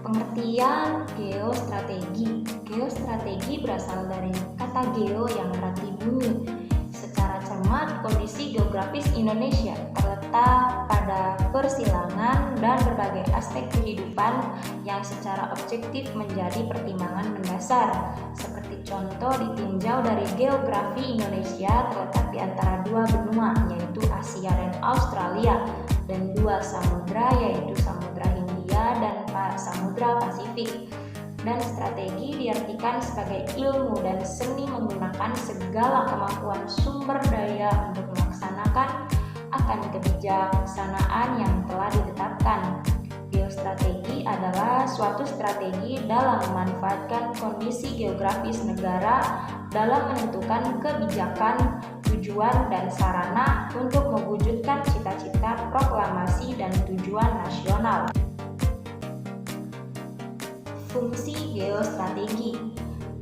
Pengertian geostrategi. Geostrategi berasal dari kata geo yang berarti bumi. Secara cermat, kondisi geografis Indonesia terletak pada persilangan dan berbagai aspek kehidupan yang secara objektif menjadi pertimbangan mendasar. Seperti contoh ditinjau dari geografi Indonesia terletak di antara dua benua, yaitu Asia dan Australia, dan dua samudra, yaitu Samudra Hindia dan Samudra Pasifik. Dan strategi diartikan sebagai ilmu dan seni menggunakan segala kemampuan sumber daya untuk melaksanakan akan kebijaksanaan yang telah ditetapkan. Geostrategi adalah suatu strategi dalam memanfaatkan kondisi geografis negara dalam menentukan kebijakan, tujuan, dan sarana untuk mewujudkan cita-cita, proklamasi, dan tujuan nasional. Fungsi geostrategi.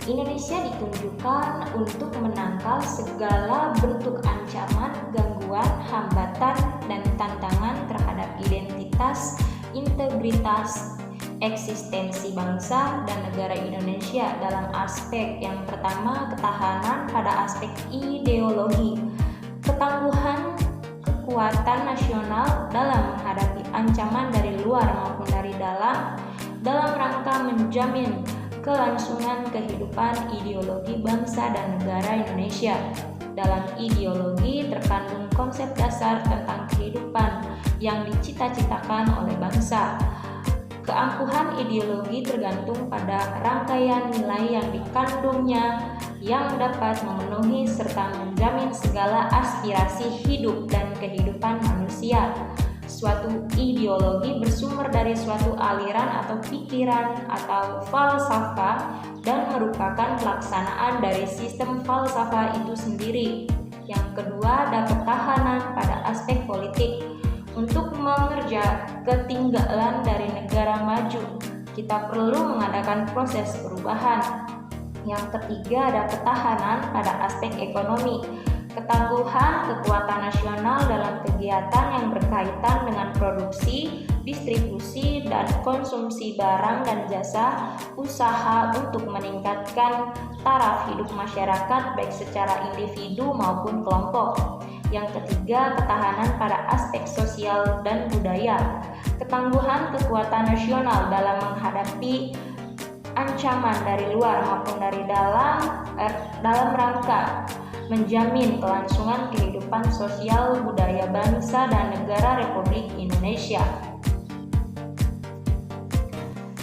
Indonesia ditunjukkan untuk menangkal segala bentuk ancaman, gangguan, hambatan, dan tantangan terhadap identitas, integritas, eksistensi bangsa dan negara Indonesia dalam aspek yang pertama, ketahanan pada aspek ideologi, ketangguhan, kekuatan nasional dalam menghadapi ancaman dari luar maupun dari dalam rangka menjamin kelangsungan kehidupan ideologi bangsa dan negara Indonesia. Dalam ideologi terkandung konsep dasar tentang kehidupan yang dicita-citakan oleh bangsa. Keangkuhan ideologi tergantung pada rangkaian nilai yang dikandungnya yang dapat memenuhi serta menjamin segala aspirasi hidup dan kehidupan manusia. Suatu ideologi bersumber dari suatu aliran atau pikiran atau falsafah dan merupakan pelaksanaan dari sistem falsafah itu sendiri. Yang kedua, ada ketahanan pada aspek politik. Untuk mengerja ketinggalan dari negara maju, kita perlu mengadakan proses perubahan. Yang ketiga, ada ketahanan pada aspek ekonomi. Ketangguhan kekuatan nasional dalam kegiatan yang berkaitan dengan produksi, distribusi, dan konsumsi barang dan jasa, usaha untuk meningkatkan taraf hidup masyarakat baik secara individu maupun kelompok. Yang ketiga, ketahanan pada aspek sosial dan budaya. Ketangguhan kekuatan nasional dalam menghadapi ancaman dari luar maupun dari dalam rangka menjamin kelangsungan kehidupan sosial budaya bangsa dan negara Republik Indonesia.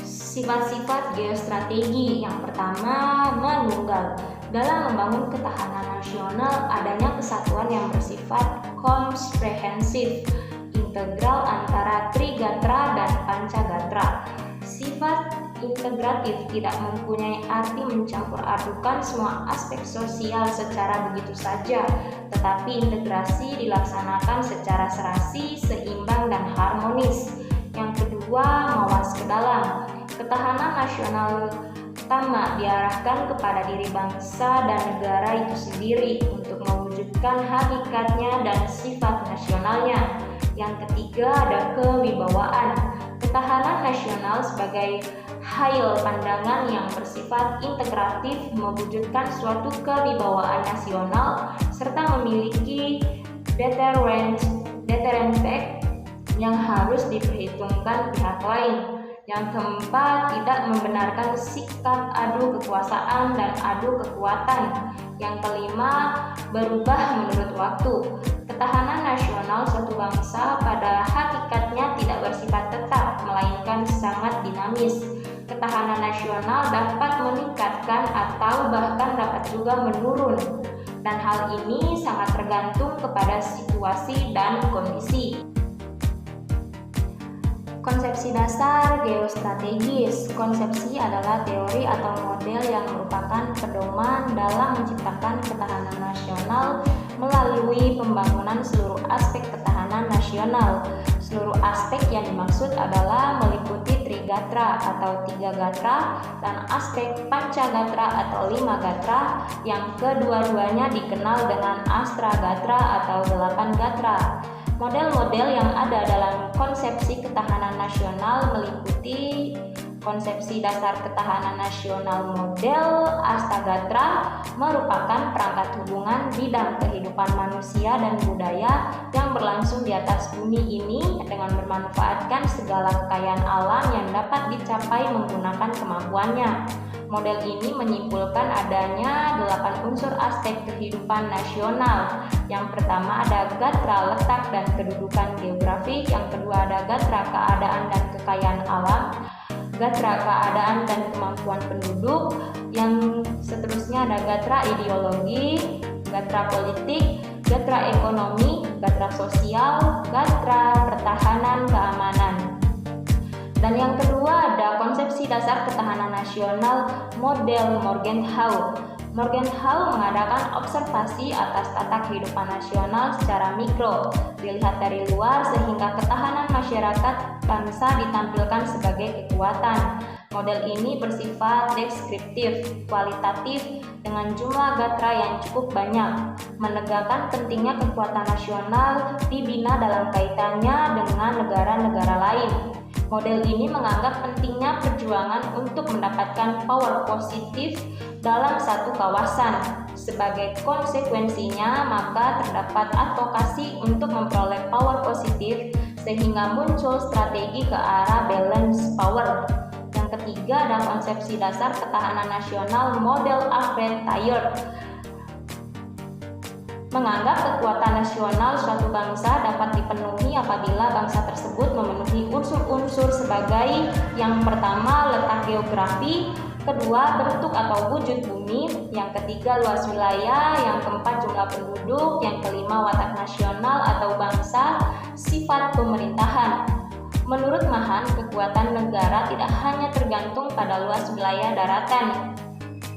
Sifat-sifat geostrategi. Yang pertama, menunggal. Dalam membangun ketahanan nasional, adanya kesatuan yang bersifat komprehensif, integral antara Trigatra dan Pancagatra. Sifat integratif tidak mempunyai arti mencampur adukan semua aspek sosial secara begitu saja, tetapi integrasi dilaksanakan secara serasi, seimbang, dan harmonis. Yang kedua, mawas ke dalam. Ketahanan nasional pertama diarahkan kepada diri bangsa dan negara itu sendiri untuk mewujudkan hakikatnya dan sifat nasionalnya. Yang ketiga, ada kewibawaan. Ketahanan nasional sebagai hail pandangan yang bersifat integratif mewujudkan suatu kewibawaan nasional serta memiliki deterrent effect yang harus diperhitungkan pihak lain. Yang keempat, tidak membenarkan sikap adu kekuasaan dan adu kekuatan. Yang kelima, berubah menurut waktu. Ketahanan nasional suatu bangsa pada hakikatnya tidak bersifat tetap, melainkan sangat dinamis. Ketahanan nasional dapat meningkatkan atau bahkan dapat juga menurun, dan hal ini sangat tergantung kepada situasi dan kondisi. Konsepsi dasar geostrategis. Konsepsi adalah teori atau model yang merupakan pedoman dalam menciptakan ketahanan nasional melalui pembangunan seluruh aspek ketahanan nasional. Seluruh aspek yang dimaksud adalah meliputi Trigatra atau 3 gatra dan aspek Pancagatra atau 5 gatra yang kedua-duanya dikenal dengan Astragatra atau 8 gatra. Model-model yang ada dalam konsepsi ketahanan nasional meliputi Konsepsi dasar ketahanan nasional model Astagatra merupakan perangkat hubungan bidang kehidupan manusia dan budaya yang berlangsung di atas bumi ini dengan bermanfaatkan segala kekayaan alam yang dapat dicapai menggunakan kemampuannya. Model ini menyimpulkan adanya 8 unsur aspek kehidupan nasional. Yang pertama ada gatra letak dan kedudukan geografik, yang kedua ada gatra keadaan dan kekayaan alam, gatra keadaan dan kemampuan penduduk, yang seterusnya ada gatra ideologi, gatra politik, gatra ekonomi, gatra sosial, gatra pertahanan keamanan. Dan yang kedua ada konsepsi dasar ketahanan nasional model Morgenthau. Morgenthau mengadakan observasi atas tata kehidupan nasional secara mikro, dilihat dari luar sehingga ketahanan masyarakat bangsa ditampilkan sebagai kekuatan. Model ini bersifat deskriptif, kualitatif, dengan jumlah gatra yang cukup banyak, menegakkan pentingnya kekuatan nasional dibina dalam kaitannya dengan negara-negara lain. Model ini menganggap pentingnya perjuangan untuk mendapatkan power positif dalam satu kawasan. Sebagai konsekuensinya, maka terdapat advokasi untuk memperoleh power positif sehingga muncul strategi ke arah balance power. Yang ketiga ada konsepsi dasar ketahanan nasional model Alfred Thayer. Menganggap kekuatan nasional suatu bangsa dapat dipenuhi apabila bangsa tersebut memenuhi unsur-unsur sebagai yang pertama letak geografi, kedua bentuk atau wujud bumi, yang ketiga luas wilayah, yang keempat jumlah penduduk, yang kelima watak nasional atau bangsa, sifat pemerintahan. Menurut Mahan, kekuatan negara tidak hanya tergantung pada luas wilayah daratan,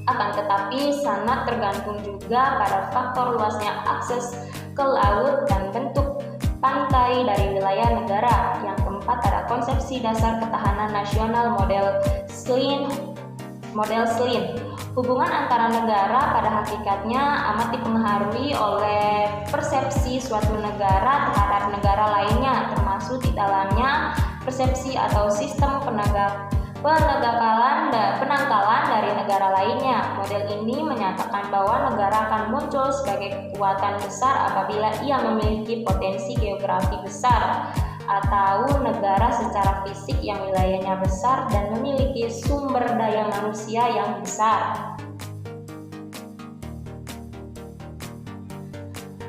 akan tetapi sangat tergantung juga pada faktor luasnya akses ke laut dan bentuk pantai dari wilayah negara. Yang keempat ada konsepsi dasar ketahanan nasional model Slin. Hubungan antara negara pada hakikatnya amat dipengaruhi oleh persepsi suatu negara terhadap negara lainnya, termasuk di dalamnya persepsi atau sistem penangkalan dari negara lainnya. Model ini menyatakan bahwa negara akan muncul sebagai kekuatan besar apabila ia memiliki potensi geografi besar, atau negara secara fisik yang wilayahnya besar dan memiliki sumber daya manusia yang besar.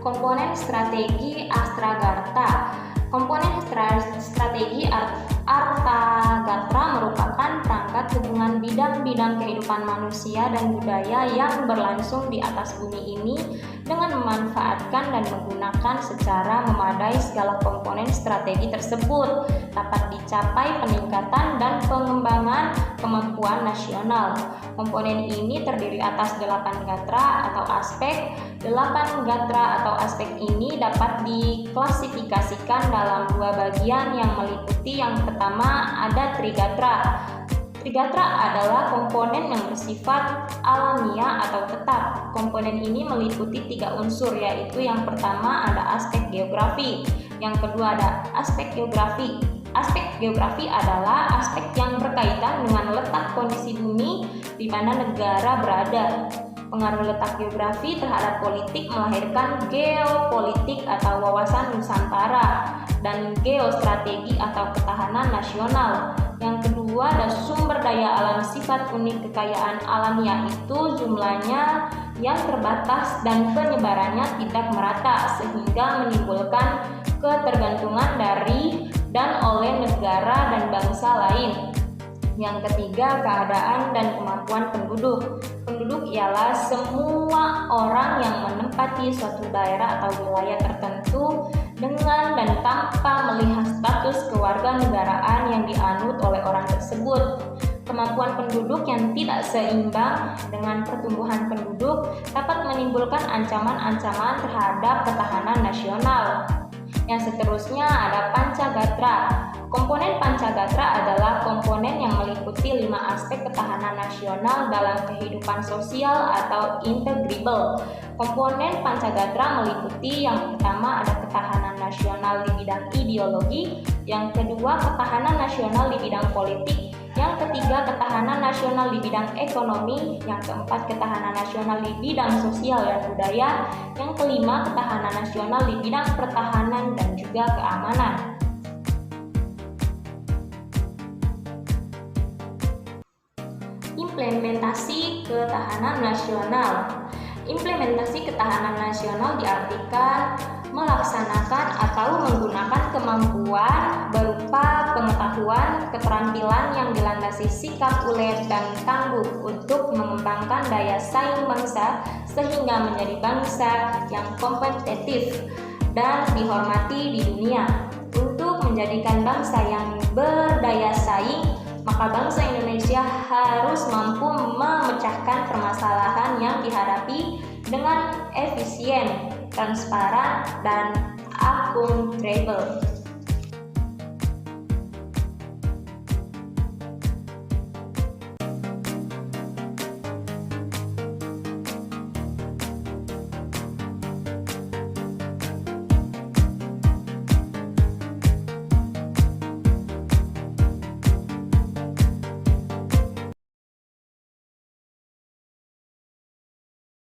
Komponen strategi Astagatra. Komponen strategi Astagatra merupakan perangkat hubungan bidang-bidang kehidupan manusia dan budaya yang berlangsung di atas bumi ini dengan memanfaatkan dan menggunakan secara memadai segala komponen strategi tersebut. Dapat dicapai peningkatan dan pengembangan kemampuan nasional. Komponen ini terdiri atas 8 gatra atau aspek. 8 gatra atau aspek ini dapat diklasifikasikan dalam 2 bagian yang meliputi yang pertama ada trigatra. Trigatra adalah komponen yang bersifat alamiah atau tetap. Komponen ini meliputi 3 unsur, yaitu yang pertama ada aspek geografi, yang kedua ada aspek geografi. Aspek geografi adalah aspek yang berkaitan dengan letak kondisi bumi di mana negara berada. Pengaruh letak geografi terhadap politik melahirkan geopolitik atau wawasan Nusantara dan geostrategi atau ketahanan nasional. Yang kedua ada sumber daya alam. Sifat unik kekayaan alamnya itu jumlahnya yang terbatas dan penyebarannya tidak merata sehingga menimbulkan ketergantungan dari dan oleh negara dan bangsa lain. Yang ketiga, keadaan dan kemampuan penduduk. Penduduk ialah semua orang yang menempati suatu daerah atau wilayah tertentu dengan dan tanpa melihat status kewarganegaraan yang dianut oleh orang tersebut. Kemampuan penduduk yang tidak seimbang dengan pertumbuhan penduduk dapat menimbulkan ancaman-ancaman terhadap ketahanan nasional. Yang seterusnya ada pancagatra. Komponen pancagatra adalah komponen yang meliputi meliputi 5 aspek ketahanan nasional dalam kehidupan sosial atau integrable. Komponen Pancagatra meliputi yang pertama ada ketahanan nasional di bidang ideologi, yang kedua ketahanan nasional di bidang politik, yang ketiga ketahanan nasional di bidang ekonomi, yang keempat ketahanan nasional di bidang sosial dan budaya, yang kelima ketahanan nasional di bidang pertahanan dan juga keamanan. Implementasi ketahanan nasional. Implementasi ketahanan nasional diartikan melaksanakan atau menggunakan kemampuan berupa pengetahuan, keterampilan yang dilandasi sikap ulet dan tangguh untuk mengembangkan daya saing bangsa sehingga menjadi bangsa yang kompetitif dan dihormati di dunia. Untuk menjadikan bangsa yang berdaya saing, maka bangsa Indonesia harus mampu memecahkan permasalahan yang dihadapi dengan efisien, transparan, dan akuntabel.